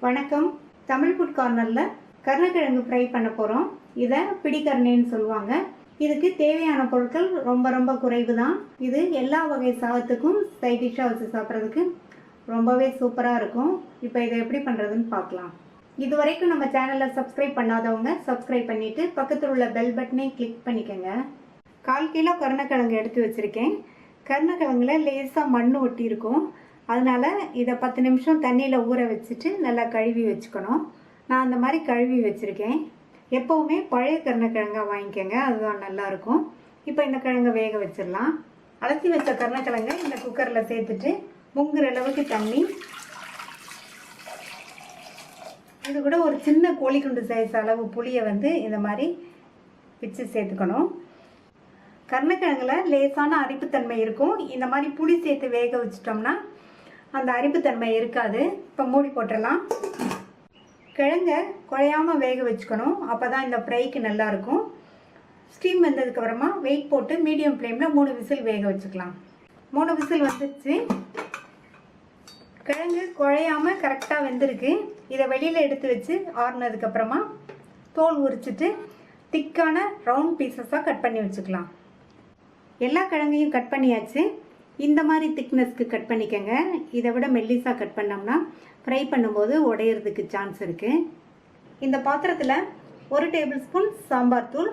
வணக்கம். தமிழ் ஃபுட் கார்னரில் கருணக்கிழங்கு ஃப்ரை பண்ண போகிறோம். இதை பிடிக்கருணைன்னு சொல்லுவாங்க. இதுக்கு தேவையான பொருட்கள் ரொம்ப குறைவு தான். இது எல்லா வகை சாதத்துக்கும் சைட் டிஷ்ஷாக வச்சு சாப்பிட்றதுக்கு ரொம்பவே சூப்பராக இருக்கும். இப்போ இதை எப்படி பண்ணுறதுன்னு பார்க்கலாம். இது வரைக்கும் நம்ம சேனலில் சப்ஸ்கிரைப் பண்ணாதவங்க சப்ஸ்கிரைப் பண்ணிவிட்டு பக்கத்தில் உள்ள பெல் பட்டனை கிளிக் பண்ணிக்கோங்க. 1/4 கிலோ கருணக்கிழங்கு எடுத்து வச்சுருக்கேன். கருணக்கிழங்குல லேசாக மண் ஒட்டி இருக்கும். அதனால் இதை 10 நிமிஷம் தண்ணியில் ஊற வச்சுட்டு நல்லா கழுவி வச்சுக்கணும். நான் அந்த மாதிரி கழுவி வச்சுருக்கேன். எப்போவுமே பழைய கருணக்கிழங்கா வாங்கிக்கோங்க, அதுதான் நல்லாயிருக்கும். இப்போ இந்த கிழங்கை வேக வச்சிடலாம். அலசி வச்ச கருணக்கிழங்கை இந்த குக்கரில் சேர்த்துட்டு முங்குற அளவுக்கு தண்ணி, இது கூட ஒரு சின்ன கோழிக்குண்டு சைஸ் அளவு புளியை இந்த மாதிரி பிச்சு சேர்த்துக்கணும். கருணக்கிழங்குல லேசான அரிப்புத்தன்மை இருக்கும். இந்த மாதிரி புளி சேர்த்து வேக வச்சிட்டோம்னா அந்த அரிப்புத்தன்மை இருக்காது. இப்போ மூடி போட்டுடலாம். கிழங்கை குழையாமல் வேக வச்சுக்கணும், அப்போ தான் இந்த ஃப்ரைக்கு நல்லாயிருக்கும். ஸ்டீம் வந்ததுக்கப்புறமா வெயிட் போட்டு மீடியம் ஃப்ளேமில் 3 விசில் வேக வச்சுக்கலாம். 3 விசில் வந்துடுச்சு. கிழங்கு குழையாமல் கரெக்டாக வெந்திருக்கு. இதை வெளியில் எடுத்து வச்சு ஆறுனதுக்கப்புறமா தோல் உரிச்சிட்டு திக்கான ரவுண்ட் பீசஸாக கட் பண்ணி வச்சுக்கலாம். எல்லா கிழங்கையும் கட் பண்ணியாச்சு. இந்த மாதிரி திக்னஸ்க்கு கட் பண்ணிக்கோங்க. இதை விட மெல்லிஸாக கட் பண்ணோம்னா ஃப்ரை பண்ணும்போது உடையிறதுக்கு சான்ஸ் இருக்குது. இந்த பாத்திரத்தில் 1 டேபிள் ஸ்பூன் சாம்பார் தூள்.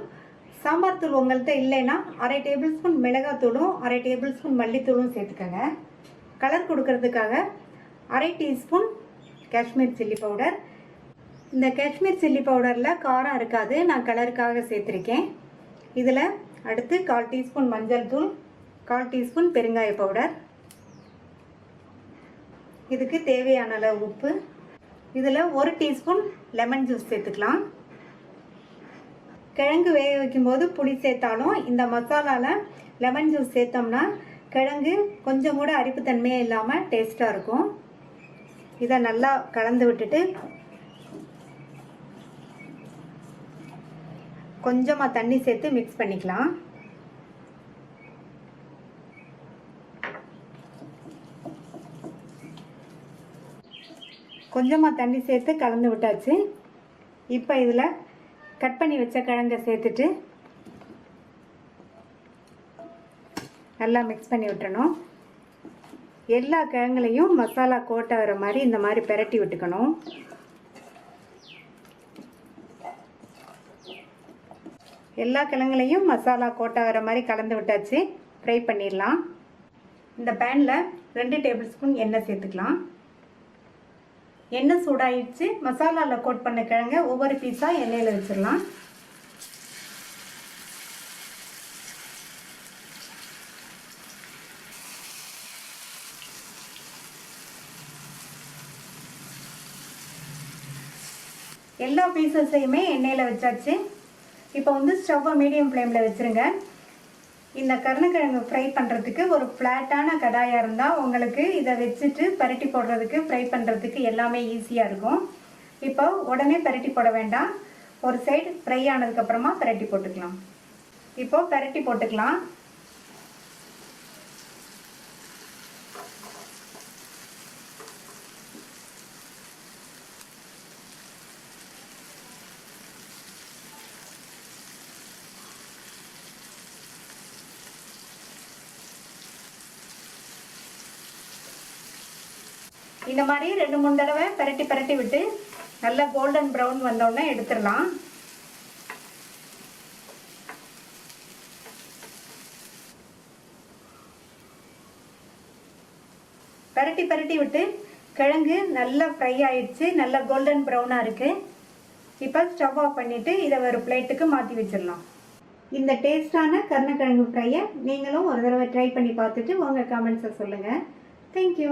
சாம்பார் தூள் உங்கள்கிட்ட இல்லைன்னா 1/2 டேபிள் ஸ்பூன் மிளகாத்தூளும் 1/2 டேபிள் ஸ்பூன் மல்லித்தூளும் சேர்த்துக்கோங்க. கலர் கொடுக்கறதுக்காக 1/2 டீஸ்பூன் காஷ்மீர் சில்லி பவுடர். இந்த காஷ்மீர் சில்லி பவுடரில் காரம் இருக்காது, நான் கலருக்காக சேர்த்துருக்கேன். இதில் அடுத்து 1/4 டீஸ்பூன் மஞ்சள் தூள், 1/4 டீஸ்பூன் பெருங்காய பவுடர், இதுக்கு தேவையான அளவு உப்பு. இதில் 1 டீஸ்பூன் லெமன் ஜூஸ் சேர்த்துக்கலாம். கிழங்கு வேக வைக்கும்போது புளி சேர்த்தாலும் இந்த மசாலாவில் லெமன் ஜூஸ் சேர்த்தோம்னா கிழங்கு கொஞ்சம் கூட அரிப்புத்தன்மையே இல்லாமல் டேஸ்ட்டாக இருக்கும். இதை நல்லா கலந்து விட்டுட்டு கொஞ்சமாக தண்ணி சேர்த்து மிக்ஸ் பண்ணிக்கலாம். கொஞ்சமாக தண்ணி சேர்த்து கலந்து விட்டாச்சு. இப்போ இதில் கட் பண்ணி வச்ச கிழங்கை சேர்த்துட்டு நல்லா மிக்ஸ் பண்ணி விட்டுறணும். எல்லா கிழங்குலையும் மசாலா கோட் ஆகிற மாதிரி இந்த மாதிரி பெரட்டி விட்டுக்கணும். எல்லா கிழங்குலையும் மசாலா கோட் ஆகிற மாதிரி கலந்து விட்டாச்சு. ஃப்ரை பண்ணிடலாம். இந்த பேனில் 2 டேபிள் ஸ்பூன் எண்ணெய் சேர்த்துக்கலாம். எண்ணெய் சூடாயிடுச்சு. மசாலாவில் கோட் பண்ண கிழங்க ஒவ்வொரு பீஸாக எண்ணெயில் வச்சிடலாம். எல்லா பீசஸையுமே எண்ணெயில் வச்சாச்சு. இப்போ ஸ்டவ்வை மீடியம் ஃப்ளேமில் வச்சுருங்க. இந்த கருணக்கிழங்கு ஃப்ரை பண்ணுறதுக்கு ஒரு ஃப்ளாட்டான கடாயாக இருந்தால் உங்களுக்கு இதை வச்சுட்டு பரட்டி போடுறதுக்கு ஃப்ரை பண்ணுறதுக்கு எல்லாமே ஈஸியாக இருக்கும். இப்போ உடனே பரட்டி போட வேண்டாம். ஒரு சைடு ஃப்ரை ஆனதுக்கப்புறமா பரட்டி போட்டுக்கலாம். இப்போ பரட்டி போட்டுக்கலாம். இந்த மாதிரி 2-3 தடவை பரட்டி விட்டு நல்லா கோல்டன் ப்ரௌன் வந்தோடனே எடுத்துடலாம். பரட்டி விட்டு கிழங்கு நல்லா ஃப்ரை ஆயிடுச்சு, நல்லா கோல்டன் ப்ரௌனாக இருக்குது. இப்போ ஸ்டவ் ஆஃப் பண்ணிவிட்டு இதை ஒரு பிளேட்டுக்கு மாற்றி வச்சிடலாம். இந்த டேஸ்டான கருணக்கிழங்கு ஃப்ரையை நீங்களும் ஒரு தடவை ட்ரை பண்ணி பார்த்துட்டு உங்கள் கமெண்ட்ஸை சொல்லுங்கள். தேங்க்யூ.